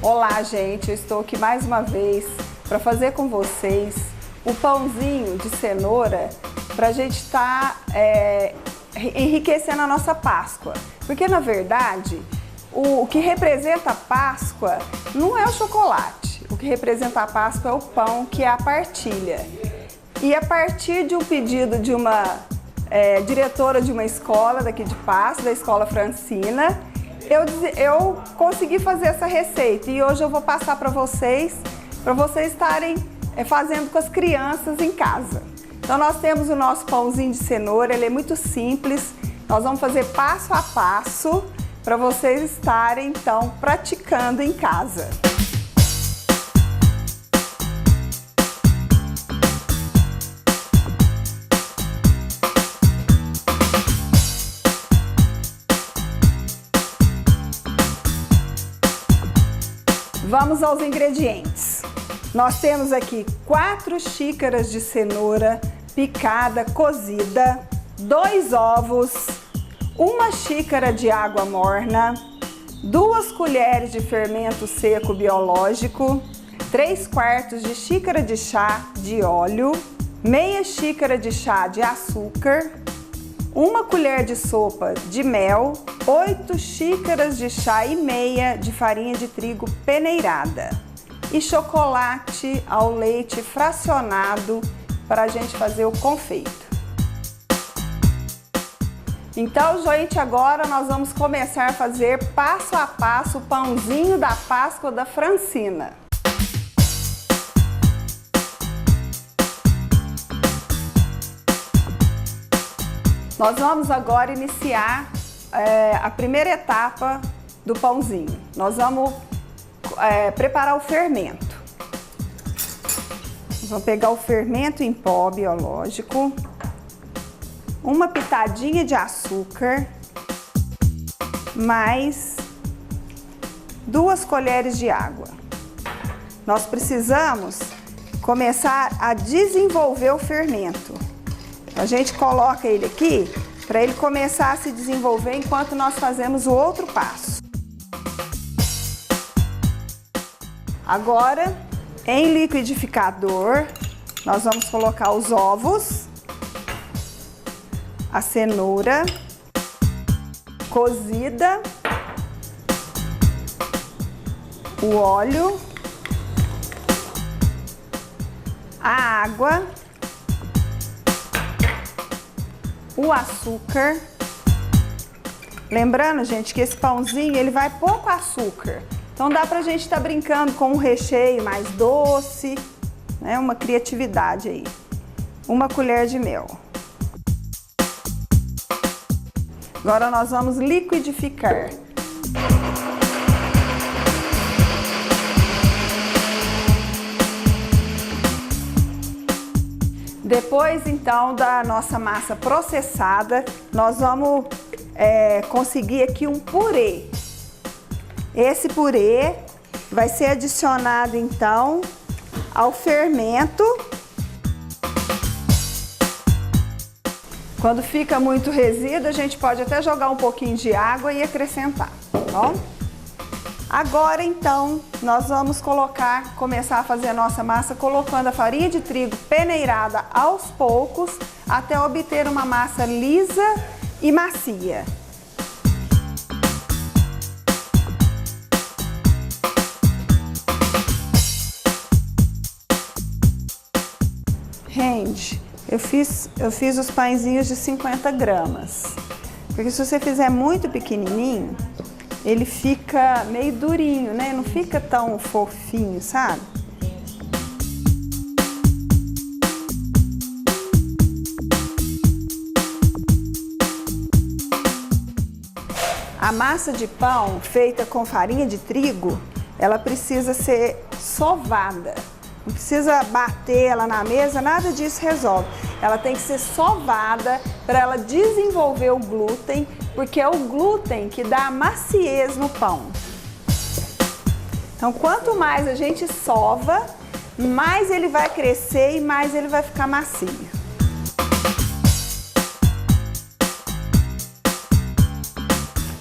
Olá, gente! Eu estou aqui mais uma vez para fazer com vocês o pãozinho de cenoura para a gente estar enriquecendo a nossa Páscoa. Porque, na verdade, o que representa a Páscoa não é o chocolate. O que representa a Páscoa é o pão, que é a partilha. E a partir de um pedido de uma diretora de uma escola daqui de Passo, da Escola Francina, eu consegui fazer essa receita e hoje eu vou passar para vocês estarem fazendo com as crianças em casa. Então nós temos o nosso pãozinho de cenoura, ele é muito simples, nós vamos fazer passo a passo para vocês estarem então praticando em casa. Vamos aos ingredientes. Nós temos aqui 4 xícaras de cenoura picada, cozida, 2 ovos, 1 xícara de água morna, 2 colheres de fermento seco biológico, 3/4 de xícara de chá de óleo, meia xícara de chá de açúcar, 1 colher de sopa de mel, 8 xícaras de chá e meia de farinha de trigo peneirada e chocolate ao leite fracionado para a gente fazer o confeito. Então, gente, agora nós vamos começar a fazer passo a passo o pãozinho da Páscoa da Francina. Nós vamos agora iniciar a primeira etapa do pãozinho. Nós vamos preparar o fermento. Nós vamos pegar o fermento em pó biológico, 1 pitadinha de açúcar, mais 2 colheres de água. Nós precisamos começar a desenvolver o fermento. A gente coloca ele aqui para ele começar a se desenvolver enquanto nós fazemos o outro passo. Agora, em liquidificador, nós vamos colocar os ovos, a cenoura cozida, o óleo, a água, o açúcar. Lembrando, gente, que esse pãozinho ele vai pouco açúcar. Então dá pra gente estar brincando com um recheio mais doce, né? Uma criatividade aí. 1 colher de mel. Agora nós vamos liquidificar. Depois, então, da nossa massa processada, nós vamos conseguir aqui um purê. Esse purê vai ser adicionado, então, ao fermento. Quando fica muito resíduo, a gente pode até jogar um pouquinho de água e acrescentar, tá bom? Agora, então, nós vamos começar a fazer a nossa massa colocando a farinha de trigo peneirada aos poucos até obter uma massa lisa e macia. Gente, eu fiz os pãezinhos de 50 gramas, porque se você fizer muito pequenininho, ele fica meio durinho, né? Não fica tão fofinho, sabe? A massa de pão feita com farinha de trigo, ela precisa ser sovada. Não precisa bater ela na mesa, nada disso resolve. Ela tem que ser sovada para ela desenvolver o glúten, porque é o glúten que dá a maciez no pão. Então, quanto mais a gente sova, mais ele vai crescer e mais ele vai ficar macio.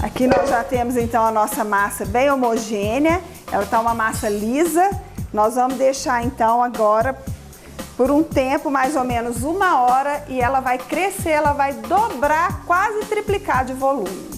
Aqui nós já temos então a nossa massa bem homogênea, ela está uma massa lisa. Nós vamos deixar então agora por um tempo, mais ou menos 1 hora, e ela vai crescer, ela vai dobrar, quase triplicar de volume.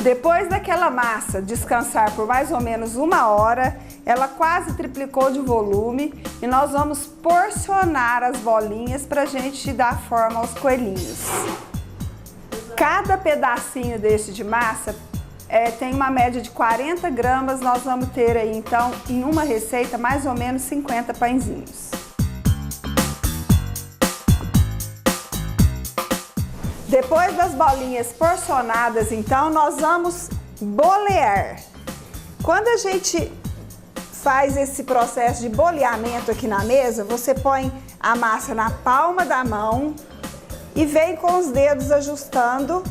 Depois daquela massa descansar por mais ou menos 1 hora, ela quase triplicou de volume e nós vamos porcionar as bolinhas para a gente dar forma aos coelhinhos. Cada pedacinho desse de massa tem uma média de 40 gramas, nós vamos ter aí então em uma receita mais ou menos 50 pãezinhos. Depois das bolinhas porcionadas, então, nós vamos bolear. Quando a gente faz esse processo de boleamento aqui na mesa, você põe a massa na palma da mão e vem com os dedos ajustando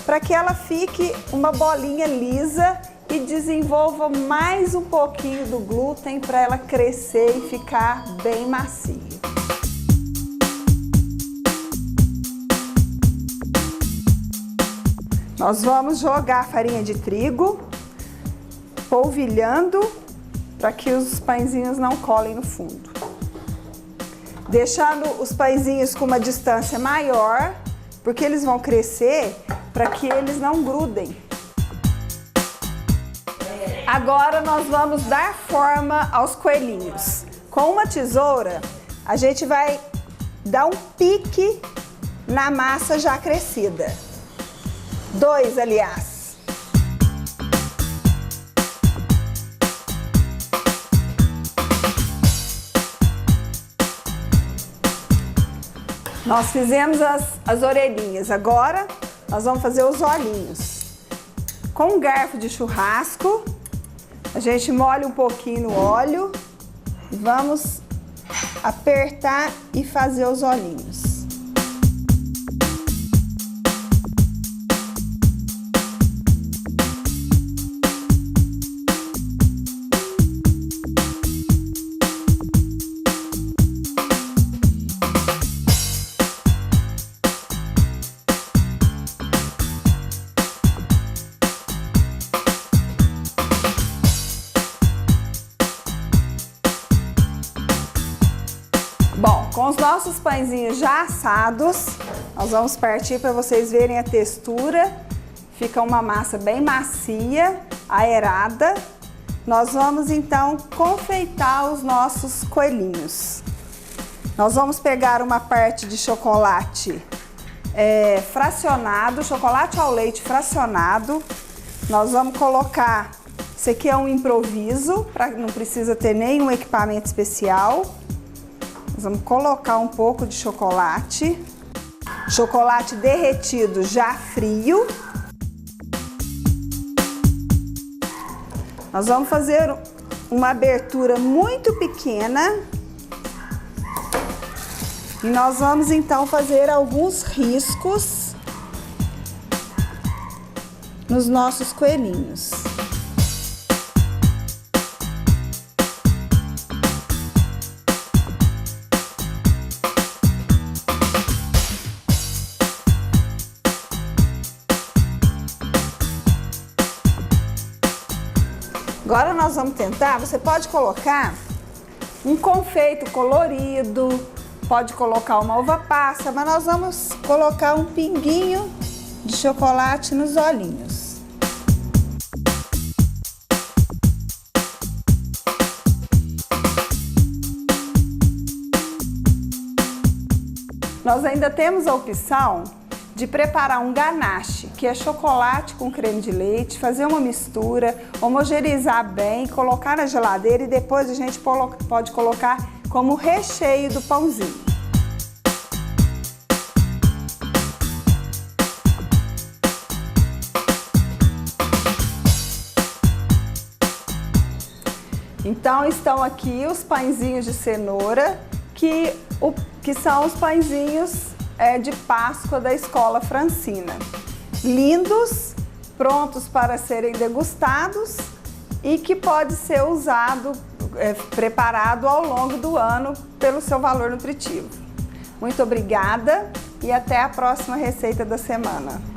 para que ela fique uma bolinha lisa e desenvolva mais um pouquinho do glúten para ela crescer e ficar bem macia. Nós vamos jogar a farinha de trigo, polvilhando para que os pãezinhos não colem no fundo. Deixando os pãezinhos com uma distância maior, porque eles vão crescer para que eles não grudem. Agora nós vamos dar forma aos coelhinhos. Com uma tesoura, a gente vai dar um pique na massa já crescida. 2, aliás. Nós fizemos as orelhinhas, agora nós vamos fazer os olhinhos. Com um garfo de churrasco, a gente molha um pouquinho no óleo e vamos apertar e fazer os olhinhos. Bom, com os nossos pãezinhos já assados, nós vamos partir para vocês verem a textura. Fica uma massa bem macia, aerada. Nós vamos então confeitar os nossos coelhinhos. Nós vamos pegar uma parte de chocolate fracionado, chocolate ao leite fracionado. Nós vamos colocar, isso aqui é um improviso, não precisa ter nenhum equipamento especial. Nós vamos colocar um pouco de chocolate derretido já frio. Nós vamos fazer uma abertura muito pequena e nós vamos então fazer alguns riscos nos nossos coelhinhos. Agora nós vamos tentar, você pode colocar um confeito colorido, pode colocar uma uva passa, mas nós vamos colocar um pinguinho de chocolate nos olhinhos. Nós ainda temos a opção de preparar um ganache, que é chocolate com creme de leite, fazer uma mistura, homogeneizar bem, colocar na geladeira e depois a gente pode colocar como recheio do pãozinho. Então estão aqui os pãezinhos de cenoura, que são os pãezinhos de Páscoa da Escola Francina. Lindos, prontos para serem degustados e que pode ser usado, preparado ao longo do ano pelo seu valor nutritivo. Muito obrigada e até a próxima receita da semana.